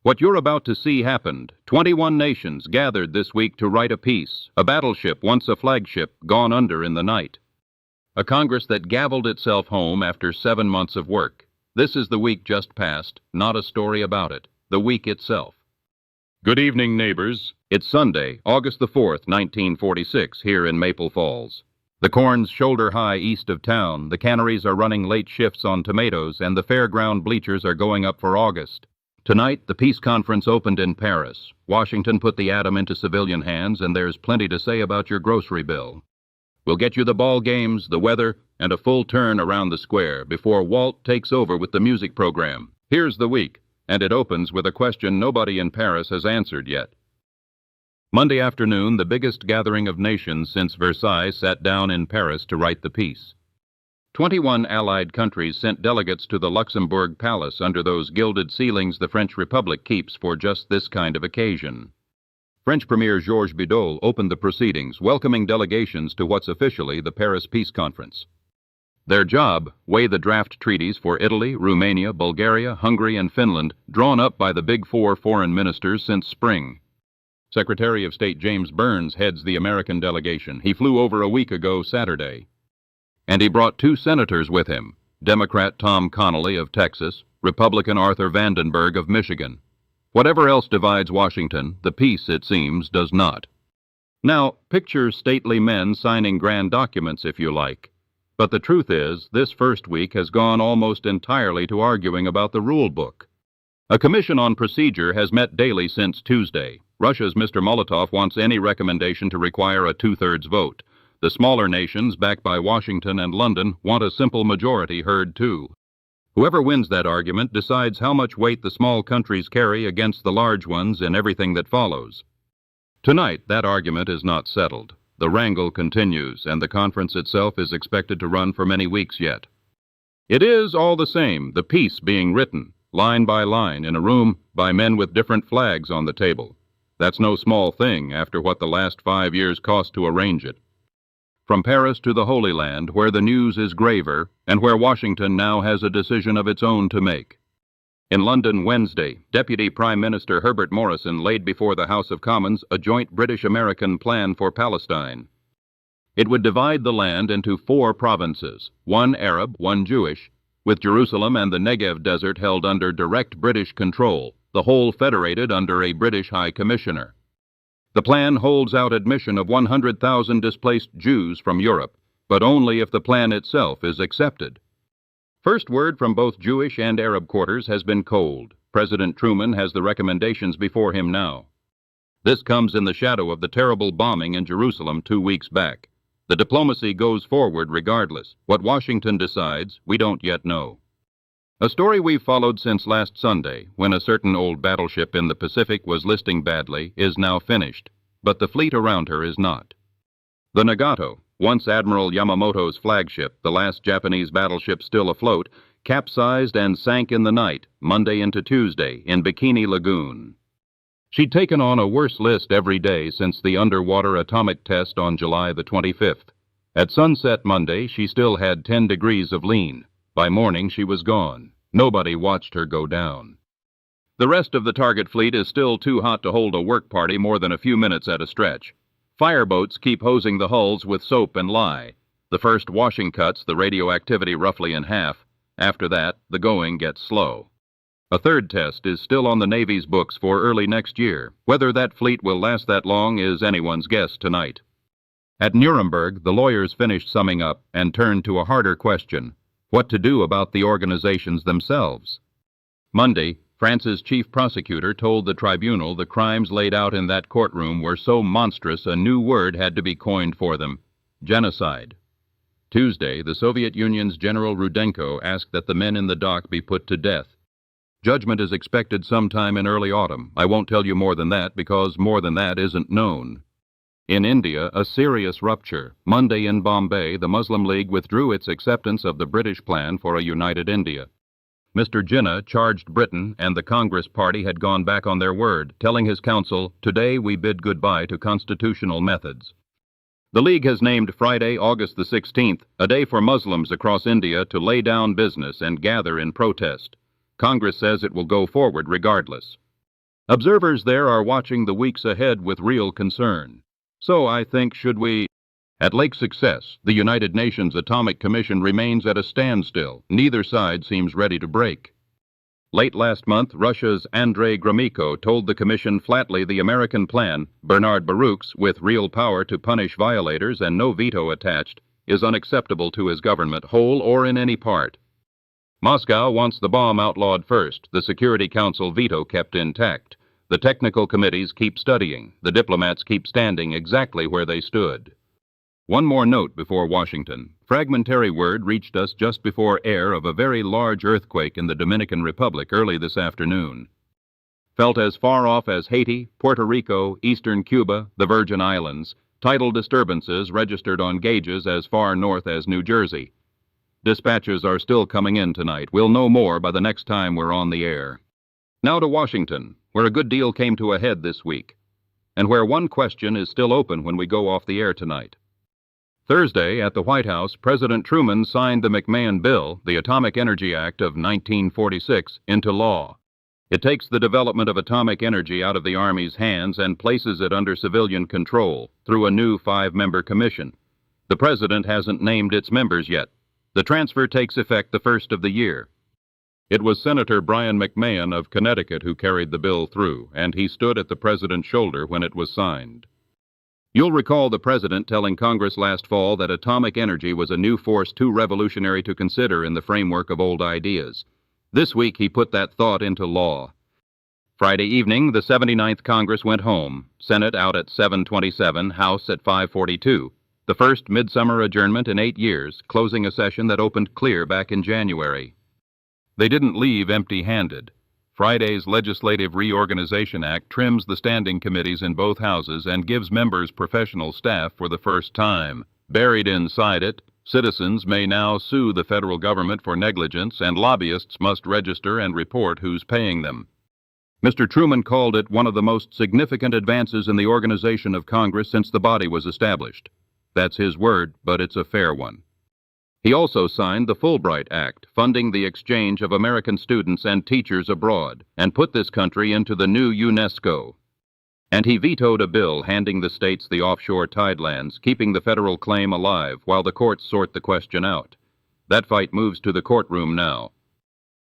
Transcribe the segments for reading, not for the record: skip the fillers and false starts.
What you're about to see happened. 21 nations gathered this week to write a peace, a battleship, once a flagship, gone under in the night. A Congress that gavelled itself home after 7 months of work. This is the week just past, not a story about it, the week itself. Good evening, neighbors. It's Sunday, August the 4th, 1946, here in Maple Falls. The corn's shoulder high east of town, the canneries are running late shifts on tomatoes, and the fairground bleachers are going up for August. Tonight, the peace conference opened in Paris. Washington put the atom into civilian hands, and there's plenty to say about your grocery bill. We'll get you the ball games, the weather, and a full turn around the square before Walt takes over with the music program. Here's the week, and it opens with a question nobody in Paris has answered yet. Monday afternoon, the biggest gathering of nations since Versailles sat down in Paris to write the peace. 21 Allied countries sent delegates to the Luxembourg Palace under those gilded ceilings the French Republic keeps for just this kind of occasion. French Premier Georges Bidault opened the proceedings, welcoming delegations to what's officially the Paris Peace Conference. Their job, weigh the draft treaties for Italy, Romania, Bulgaria, Hungary, and Finland, drawn up by the Big Four foreign ministers since spring. Secretary of State James Burns heads the American delegation. He flew over a week ago Saturday. And he brought 2 senators with him, Democrat Tom Connally of Texas, Republican Arthur Vandenberg of Michigan. Whatever else divides Washington, the peace, it seems, does not. Now, picture stately men signing grand documents, if you like. But the truth is, this first week has gone almost entirely to arguing about the rule book. A commission on procedure has met daily since Tuesday. Russia's Mr. Molotov wants any recommendation to require a 2/3 vote. The smaller nations, backed by Washington and London, want a simple majority heard too. Whoever wins that argument decides how much weight the small countries carry against the large ones in everything that follows. Tonight, that argument is not settled. The wrangle continues, and the conference itself is expected to run for many weeks yet. It is, all the same, the peace being written, line by line, in a room by men with different flags on the table. That's no small thing after what the last 5 years cost to arrange it. From Paris to the Holy Land, where the news is graver, and where Washington now has a decision of its own to make. In London Wednesday, Deputy Prime Minister Herbert Morrison laid before the House of Commons a joint British-American plan for Palestine. It would divide the land into 4 provinces, 1 Arab, 1 Jewish, with Jerusalem and the Negev Desert held under direct British control, the whole federated under a British High Commissioner. The plan holds out admission of 100,000 displaced Jews from Europe, but only if the plan itself is accepted. First word from both Jewish and Arab quarters has been cold. President Truman has the recommendations before him now. This comes in the shadow of the terrible bombing in Jerusalem 2 weeks back. The diplomacy goes forward regardless. What Washington decides, we don't yet know. A story we've followed since last Sunday, when a certain old battleship in the Pacific was listing badly, is now finished, but the fleet around her is not. The Nagato, once Admiral Yamamoto's flagship, the last Japanese battleship still afloat, capsized and sank in the night, Monday into Tuesday, in Bikini Lagoon. She'd taken on a worse list every day since the underwater atomic test on July the 25th. At sunset Monday, she still had 10 degrees of lean. By morning, she was gone. Nobody watched her go down. The rest of the target fleet is still too hot to hold a work party more than a few minutes at a stretch. Fireboats keep hosing the hulls with soap and lye. The first washing cuts the radioactivity roughly in half. After that, the going gets slow. A 3rd test is still on the Navy's books for early next year. Whether that fleet will last that long is anyone's guess tonight. At Nuremberg, the lawyers finished summing up and turned to a harder question: what to do about the organizations themselves. Monday, France's chief prosecutor told the tribunal the crimes laid out in that courtroom were so monstrous a new word had to be coined for them: genocide. Tuesday, the Soviet Union's General Rudenko asked that the men in the dock be put to death. Judgment is expected sometime in early autumn. I won't tell you more than that because more than that isn't known. In India, a serious rupture. Monday in Bombay, the Muslim League withdrew its acceptance of the British plan for a united India. Mr. Jinnah charged Britain and the Congress Party had gone back on their word, telling his council, "Today we bid goodbye to constitutional methods." The League has named Friday, August the 16th, a day for Muslims across India to lay down business and gather in protest. Congress says it will go forward regardless. Observers there are watching the weeks ahead with real concern. So I think should we... At Lake Success, the United Nations Atomic Commission remains at a standstill. Neither side seems ready to break. Late last month, Russia's Andrei Gromyko told the Commission flatly the American plan, Bernard Baruch's, with real power to punish violators and no veto attached, is unacceptable to his government, whole or in any part. Moscow wants the bomb outlawed first, the Security Council veto kept intact. The technical committees keep studying, the diplomats keep standing exactly where they stood. One more note before Washington. Fragmentary word reached us just before air of a very large earthquake in the Dominican Republic early this afternoon. Felt as far off as Haiti, Puerto Rico, eastern Cuba, the Virgin Islands, tidal disturbances registered on gauges as far north as New Jersey. Dispatches are still coming in tonight. We'll know more by the next time we're on the air. Now to Washington, where a good deal came to a head this week, and where one question is still open when we go off the air tonight. Thursday, at the White House, President Truman signed the McMahon Bill, the Atomic Energy Act of 1946, into law. It takes the development of atomic energy out of the Army's hands and places it under civilian control through a new 5-member commission. The President hasn't named its members yet. The transfer takes effect the first of the year. It was Senator Brian McMahon of Connecticut who carried the bill through, and he stood at the President's shoulder when it was signed. You'll recall the President telling Congress last fall that atomic energy was a new force too revolutionary to consider in the framework of old ideas. This week he put that thought into law. Friday evening, the 79th Congress went home, Senate out at 7:27, House at 5:42, the first midsummer adjournment in 8 years, closing a session that opened clear back in January. They didn't leave empty-handed. Friday's Legislative Reorganization Act trims the standing committees in both houses and gives members professional staff for the first time. Buried inside it, citizens may now sue the federal government for negligence, and lobbyists must register and report who's paying them. Mr. Truman called it one of the most significant advances in the organization of Congress since the body was established. That's his word, but it's a fair one. He also signed the Fulbright Act, funding the exchange of American students and teachers abroad, and put this country into the new UNESCO. And he vetoed a bill handing the states the offshore tidelands, keeping the federal claim alive while the courts sort the question out. That fight moves to the courtroom now.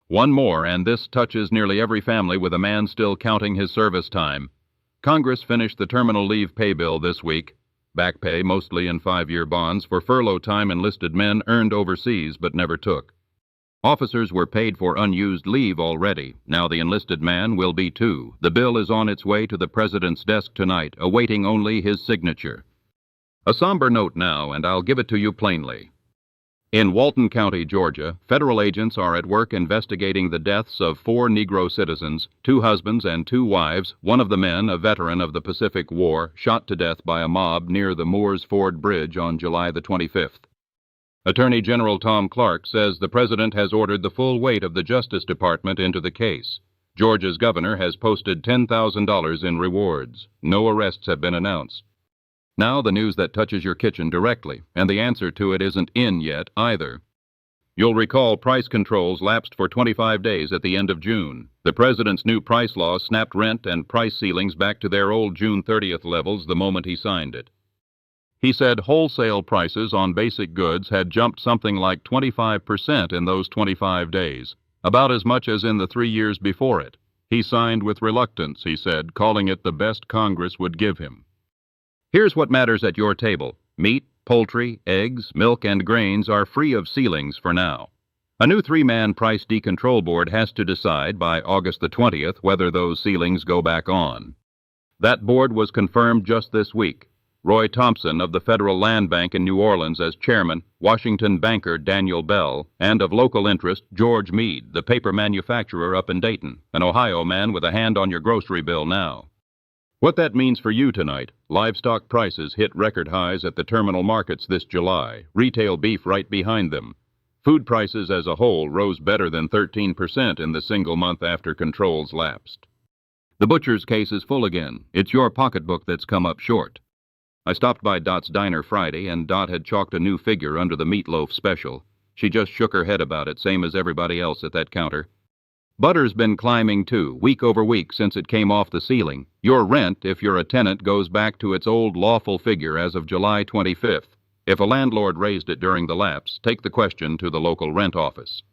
One more, and this touches nearly every family with a man still counting his service time. Congress finished the terminal leave pay bill this week. Back pay, mostly in 5-year bonds, for furlough time enlisted men earned overseas but never took. Officers were paid for unused leave already. Now the enlisted man will be too. The bill is on its way to the President's desk tonight, awaiting only his signature. A somber note now, and I'll give it to you plainly. In Walton County, Georgia, federal agents are at work investigating the deaths of 4 Negro citizens, 2 husbands and 2 wives, one of the men, a veteran of the Pacific War, shot to death by a mob near the Moores Ford Bridge on July the 25th. Attorney General Tom Clark says the President has ordered the full weight of the Justice Department into the case. Georgia's governor has posted $10,000 in rewards. No arrests have been announced. Now the news that touches your kitchen directly, and the answer to it isn't in yet either. You'll recall price controls lapsed for 25 days at the end of June. The President's new price law snapped rent and price ceilings back to their old June 30th levels the moment he signed it. He said wholesale prices on basic goods had jumped something like 25% in those 25 days, about as much as in the 3 years before it. He signed with reluctance, he said, calling it the best Congress would give him. Here's what matters at your table. Meat, poultry, eggs, milk, and grains are free of ceilings for now. A new 3-man price decontrol board has to decide by August the 20th whether those ceilings go back on. That board was confirmed just this week. Roy Thompson of the Federal Land Bank in New Orleans as chairman, Washington banker Daniel Bell, and of local interest George Meade, the paper manufacturer up in Dayton, an Ohio man with a hand on your grocery bill now. What that means for you tonight: livestock prices hit record highs at the terminal markets this July, retail beef right behind them. Food prices as a whole rose better than 13% in the single month after controls lapsed. The butcher's case is full again. It's your pocketbook that's come up short. I stopped by Dot's Diner Friday, and Dot had chalked a new figure under the meatloaf special. She just shook her head about it, same as everybody else at that counter. Butter's been climbing too, week over week since it came off the ceiling. Your rent, if you're a tenant, goes back to its old lawful figure as of July 25th. If a landlord raised it during the lapse, take the question to the local rent office.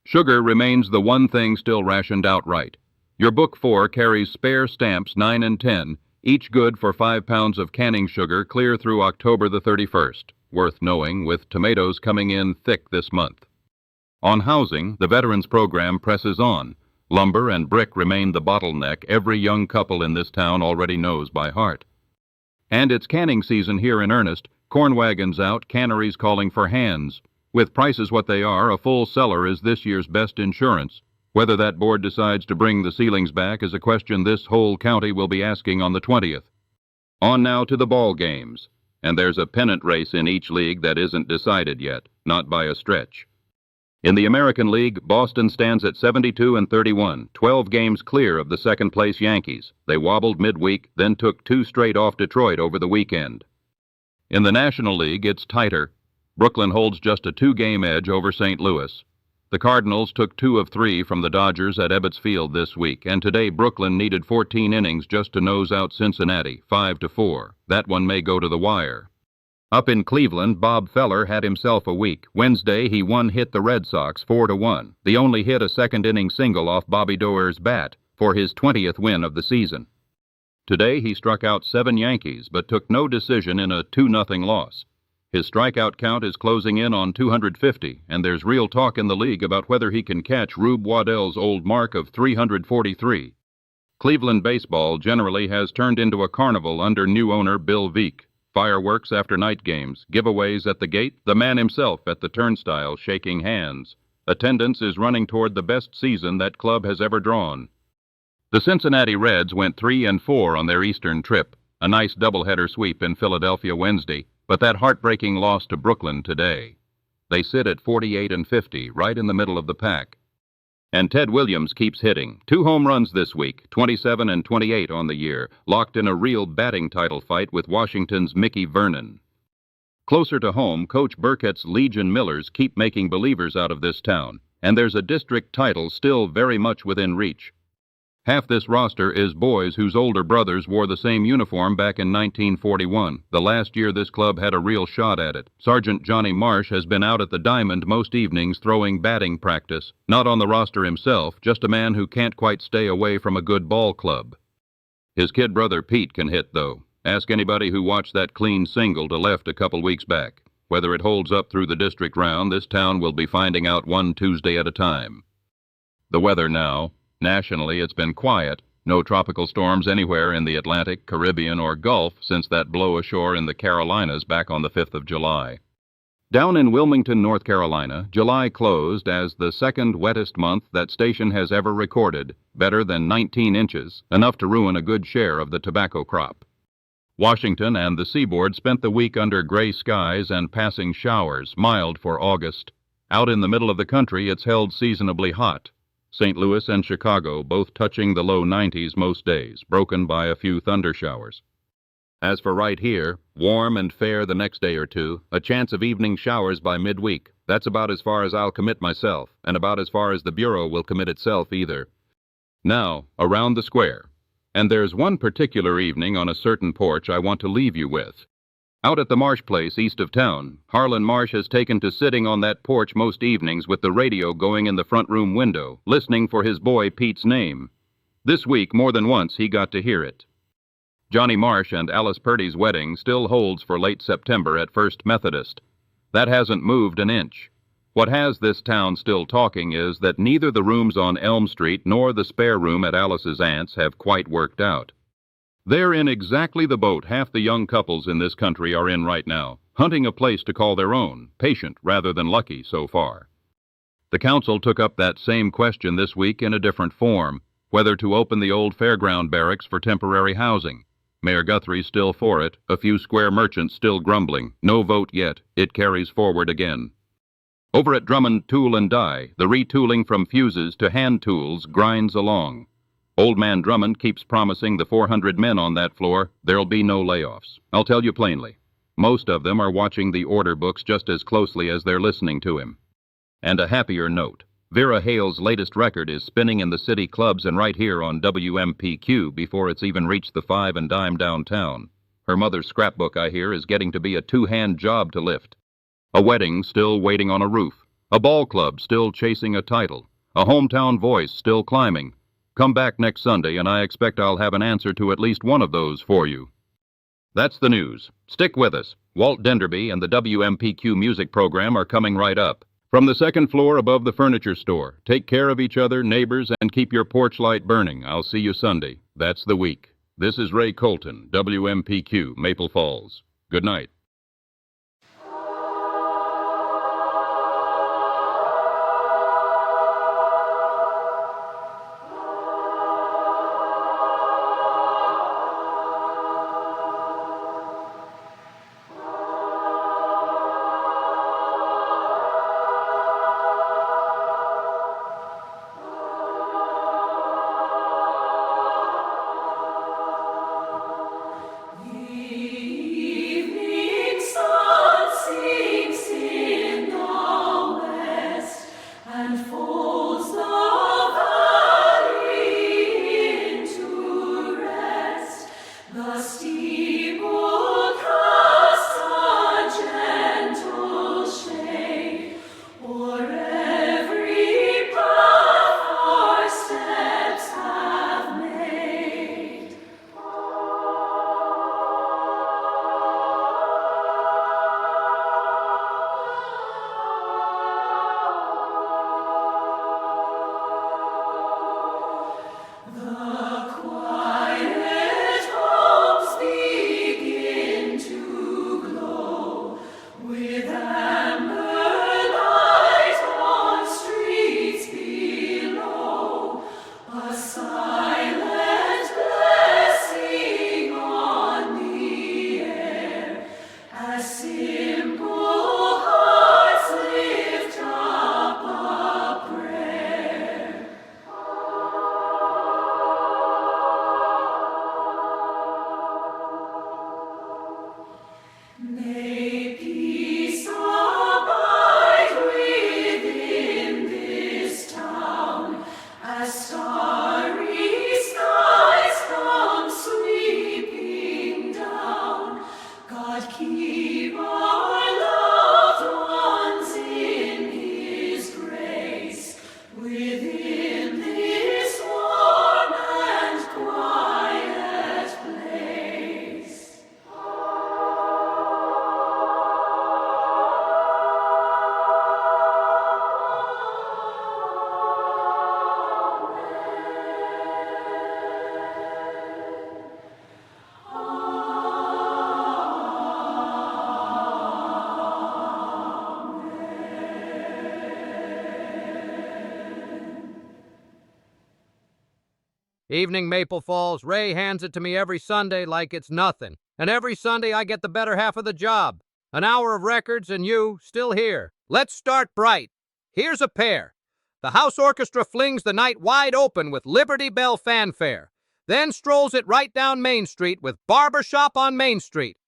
Sugar remains the one thing still rationed outright. Your Book 4 carries spare stamps 9 and 10, each good for 5 pounds of canning sugar clear through October the 31st. Worth knowing, with tomatoes coming in thick this month. On housing, the Veterans Program presses on. Lumber and brick remain the bottleneck every young couple in this town already knows by heart. And it's canning season here in earnest, corn wagons out, canneries calling for hands. With prices what they are, a full cellar is this year's best insurance. Whether that board decides to bring the ceilings back is a question this whole county will be asking on the 20th. On now to the ball games. And there's a pennant race in each league that isn't decided yet, not by a stretch. In the American League, Boston stands at 72-31, 12 games clear of the second-place Yankees. They wobbled midweek, then took 2 straight off Detroit over the weekend. In the National League, it's tighter. Brooklyn holds just a 2-game edge over St. Louis. The Cardinals took 2 of 3 from the Dodgers at Ebbets Field this week, and today Brooklyn needed 14 innings just to nose out Cincinnati, 5-4. That one may go to the wire. Up in Cleveland, Bob Feller had himself a week. Wednesday, he hit the Red Sox 4-1. The only hit a second-inning single off Bobby Doerr's bat for his 20th win of the season. Today, he struck out 7 Yankees, but took no decision in a 2-0 loss. His strikeout count is closing in on 250, and there's real talk in the league about whether he can catch Rube Waddell's old mark of 343. Cleveland baseball generally has turned into a carnival under new owner Bill Veeck. Fireworks after night games, giveaways at the gate, the man himself at the turnstile shaking hands. Attendance is running toward the best season that club has ever drawn. The Cincinnati Reds went 3-4 on their Eastern trip, a nice doubleheader sweep in Philadelphia Wednesday, but that heartbreaking loss to Brooklyn today. They sit at 48-50, right in the middle of the pack. And Ted Williams keeps hitting. 2 home runs this week, 27 and 28 on the year, locked in a real batting title fight with Washington's Mickey Vernon. Closer to home, Coach Burkett's Legion Millers keep making believers out of this town, and there's a district title still very much within reach. Half this roster is boys whose older brothers wore the same uniform back in 1941, the last year this club had a real shot at it. Sergeant Johnny Marsh has been out at the Diamond most evenings throwing batting practice, not on the roster himself, just a man who can't quite stay away from a good ball club. His kid brother Pete can hit, though. Ask anybody who watched that clean single to left a couple weeks back. Whether it holds up through the district round, this town will be finding out one Tuesday at a time. The weather now. Nationally, it's been quiet. No tropical storms anywhere in the Atlantic, Caribbean, or Gulf since that blow ashore in the Carolinas back on the 5th of July. Down in Wilmington, North Carolina, July closed as the second wettest month that station has ever recorded, better than 19 inches, enough to ruin a good share of the tobacco crop. Washington and the seaboard spent the week under gray skies and passing showers, mild for August. Out in the middle of the country, it's held seasonably hot. St. Louis and Chicago both touching the low 90s most days, broken by a few thunder showers. As for right here, warm and fair the next day or two, a chance of evening showers by midweek. That's about as far as I'll commit myself, and about as far as the Bureau will commit itself either. Now, around the square. And there's one particular evening on a certain porch I want to leave you with. Out at the Marsh place east of town, Harlan Marsh has taken to sitting on that porch most evenings with the radio going in the front room window, listening for his boy Pete's name. This week, more than once, he got to hear it. Johnny Marsh and Alice Purdy's wedding still holds for late September at First Methodist. That hasn't moved an inch. What has this town still talking is that neither the rooms on Elm Street nor the spare room at Alice's aunt's have quite worked out. They're in exactly the boat half the young couples in this country are in right now, hunting a place to call their own, patient rather than lucky so far. The council took up that same question this week in a different form, whether to open the old fairground barracks for temporary housing. Mayor Guthrie's still for it, a few square merchants still grumbling. No vote yet. It carries forward again. Over at Drummond Tool and Die, the retooling from fuses to hand tools grinds along. Old man Drummond keeps promising the 400 men on that floor there'll be no layoffs. I'll tell you plainly. Most of them are watching the order books just as closely as they're listening to him. And a happier note. Vera Hale's latest record is spinning in the city clubs and right here on WMPQ before it's even reached the Five and Dime downtown. Her mother's scrapbook, I hear, is getting to be a two-hand job to lift. A wedding still waiting on a roof. A ball club still chasing a title. A hometown voice still climbing. Come back next Sunday and I expect I'll have an answer to at least one of those for you. That's the news. Stick with us. Walt Denderby and the WMPQ music program are coming right up. From the second floor above the furniture store, take care of each other, neighbors, and keep your porch light burning. I'll see you Sunday. That's the week. This is Ray Colton, WMPQ, Maple Falls. Good night. Evening, Maple Falls. Ray hands it to me every Sunday like it's nothing. And every Sunday I get the better half of the job. An hour of records and you still here. Let's start bright. Here's a pair. The house orchestra flings the night wide open with Liberty Bell fanfare, then strolls it right down Main Street with Barbershop on Main Street.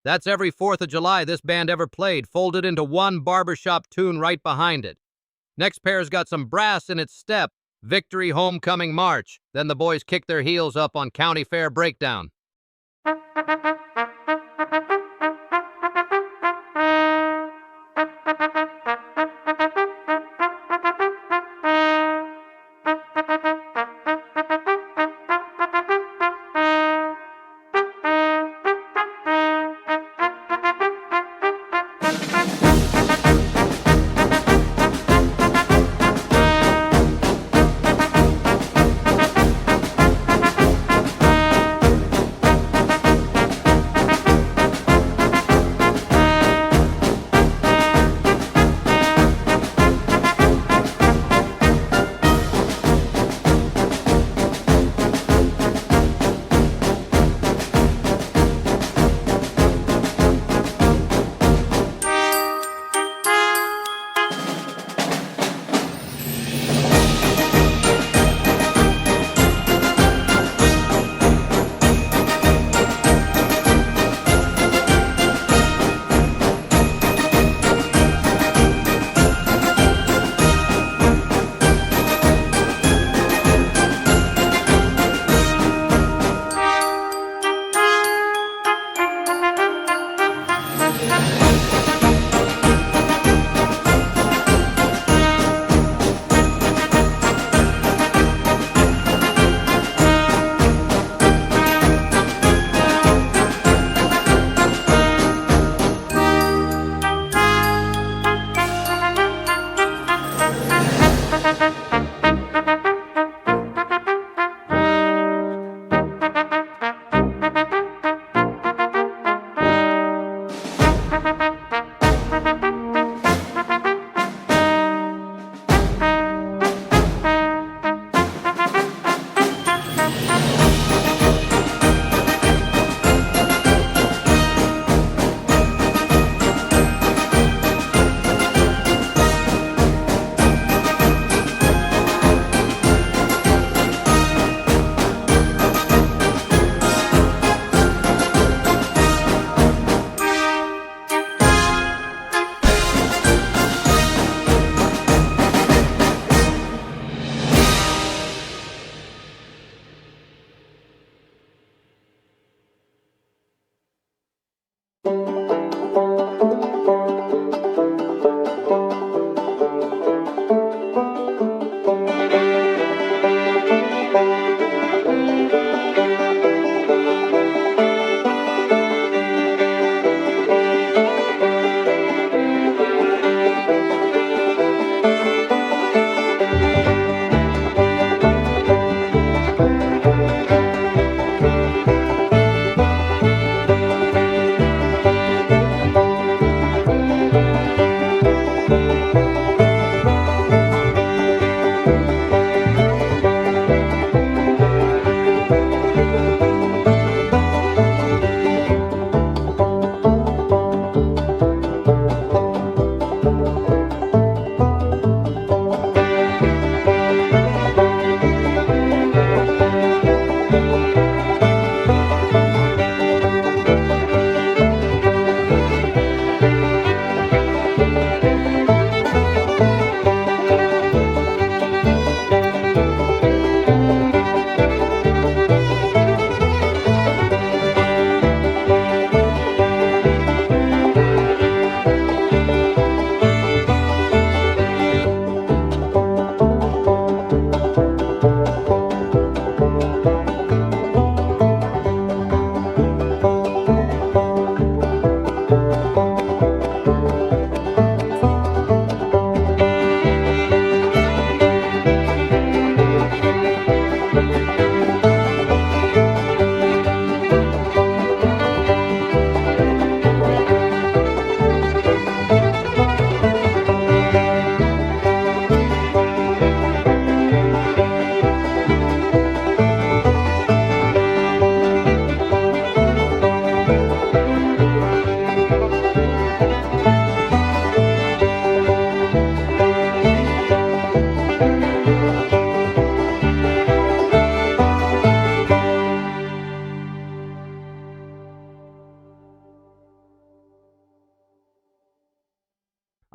That's every 4th of July this band ever played, folded into one barbershop tune right behind it. Next pair's got some brass in its step, Victory Homecoming March. Then the boys kick their heels up on County Fair Breakdown.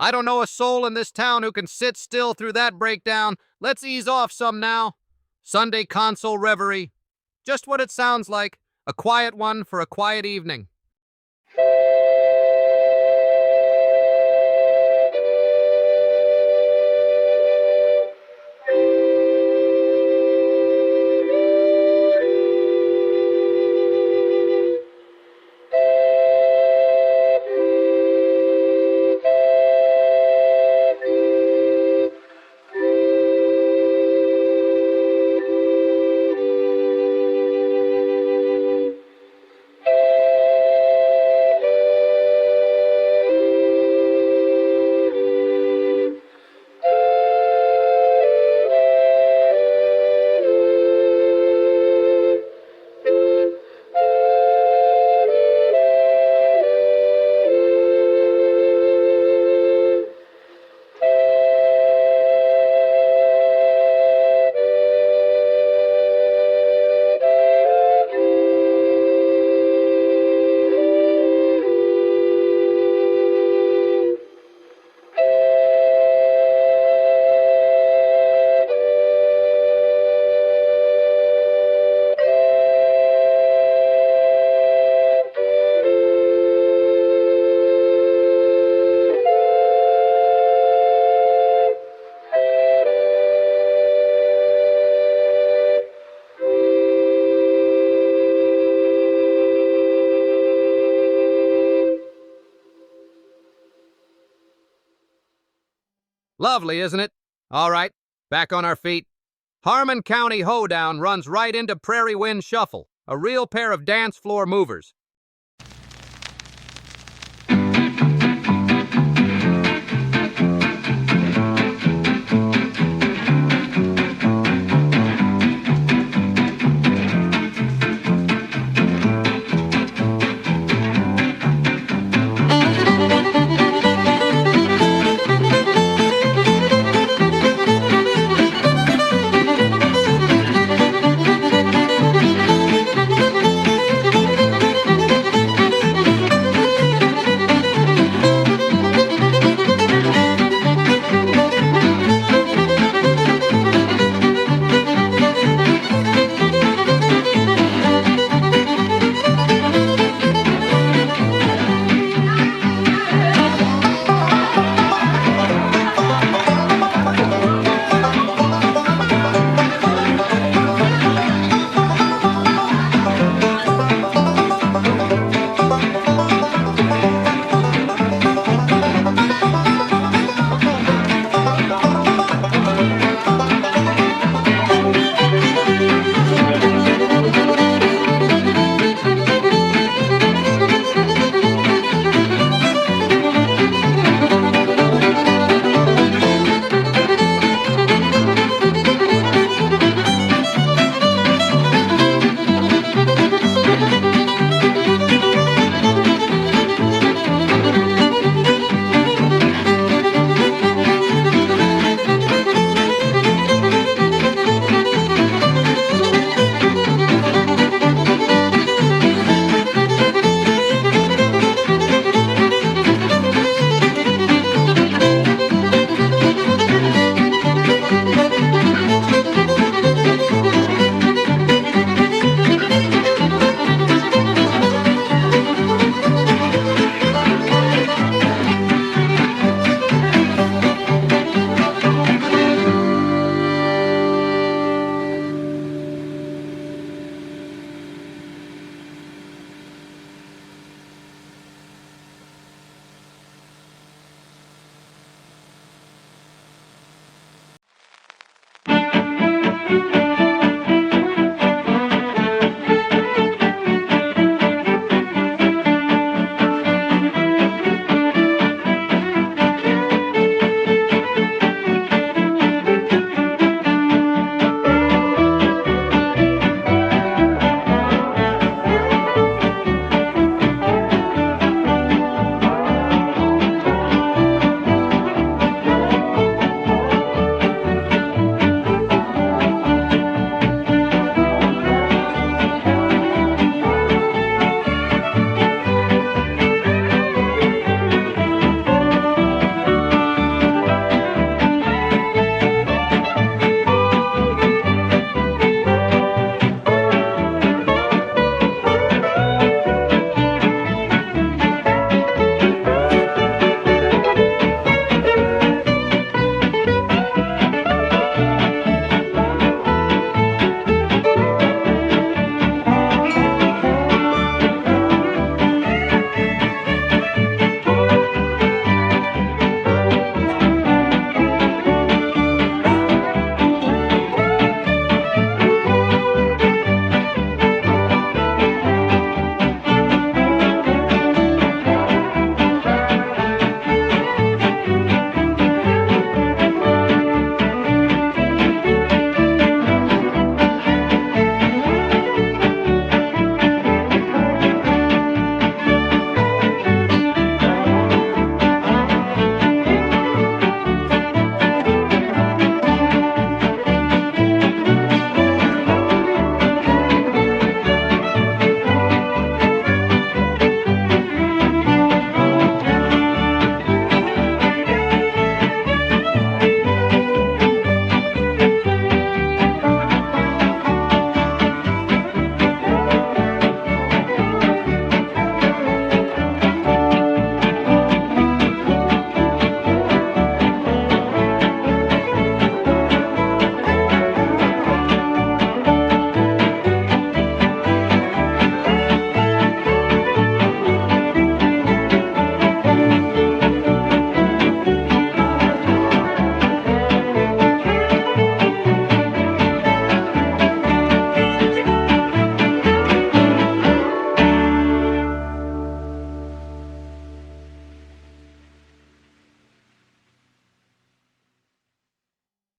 I don't know a soul in this town who can sit still through that breakdown. Let's ease off some now. Sunday console reverie. Just what it sounds like. A quiet one for a quiet evening. Lovely, isn't it? All right, back on our feet. Harmon County Hoedown runs right into Prairie Wind Shuffle, a real pair of dance floor movers.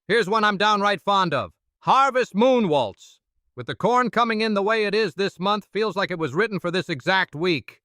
Here's one I'm downright fond of. Harvest Moon Waltz. With the corn coming in the way it is this month, feels like it was written for this exact week.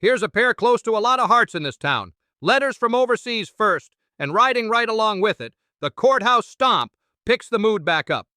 Here's a pair close to a lot of hearts in this town. Letters from overseas first, and riding right along with it, the courthouse stomp picks the mood back up.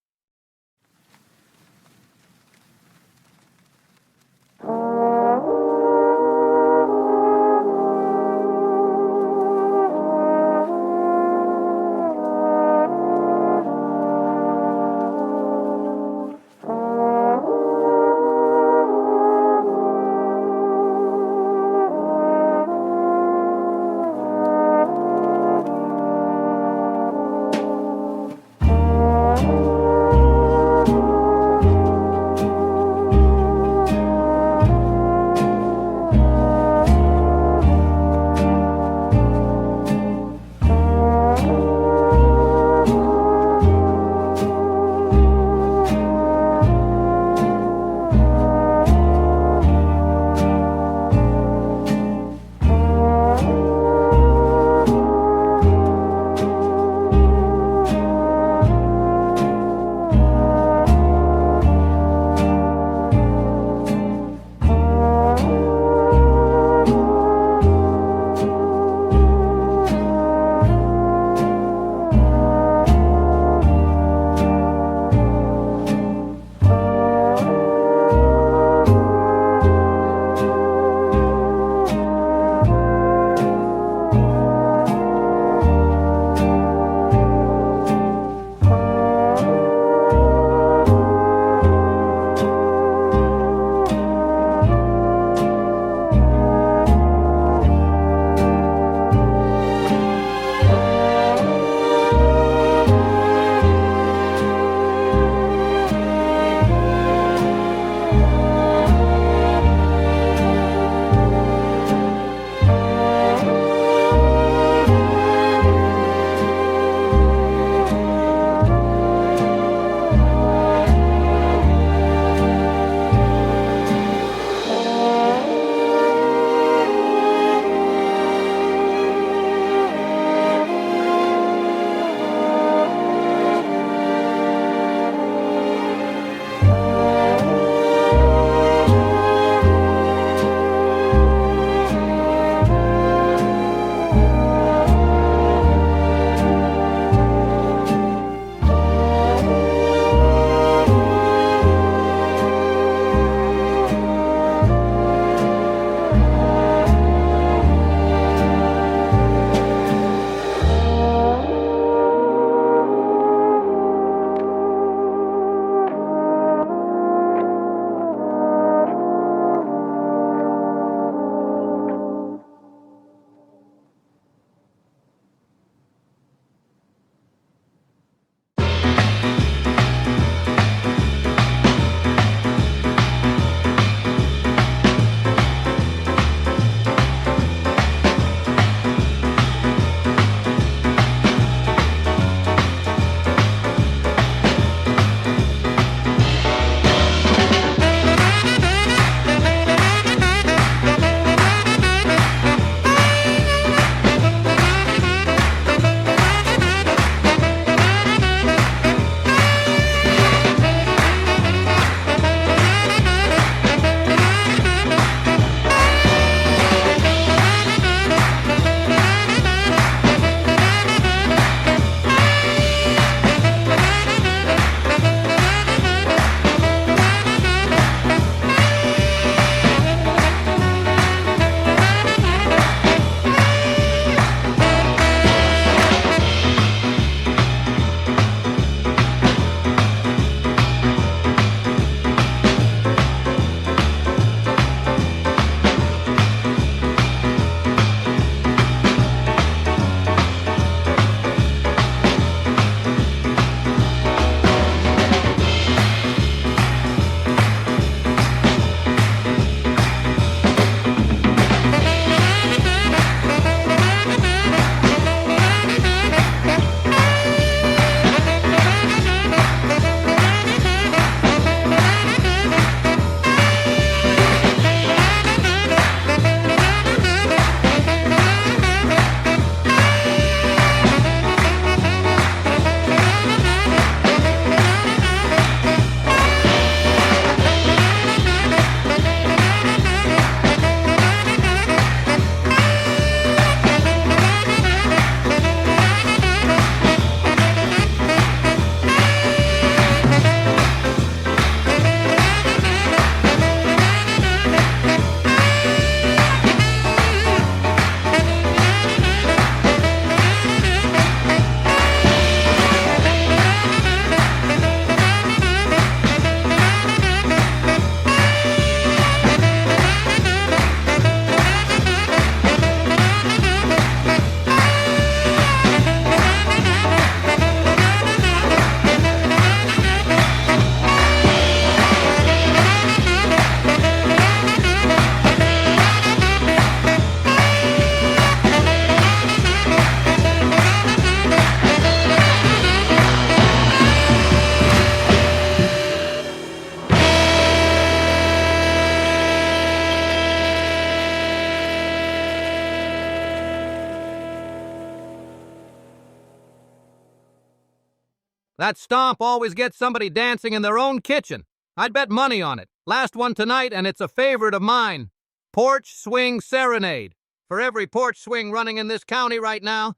That Stomp always gets somebody dancing in their own kitchen. I'd bet money on it. Last one tonight, and it's a favorite of mine. Porch Swing Serenade. For every porch swing running in this county right now,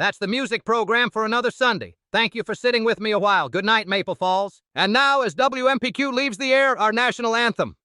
that's the music program for another Sunday. Thank you for sitting with me a while. Good night, Maple Falls. And now, as WMPQ leaves the air, our national anthem.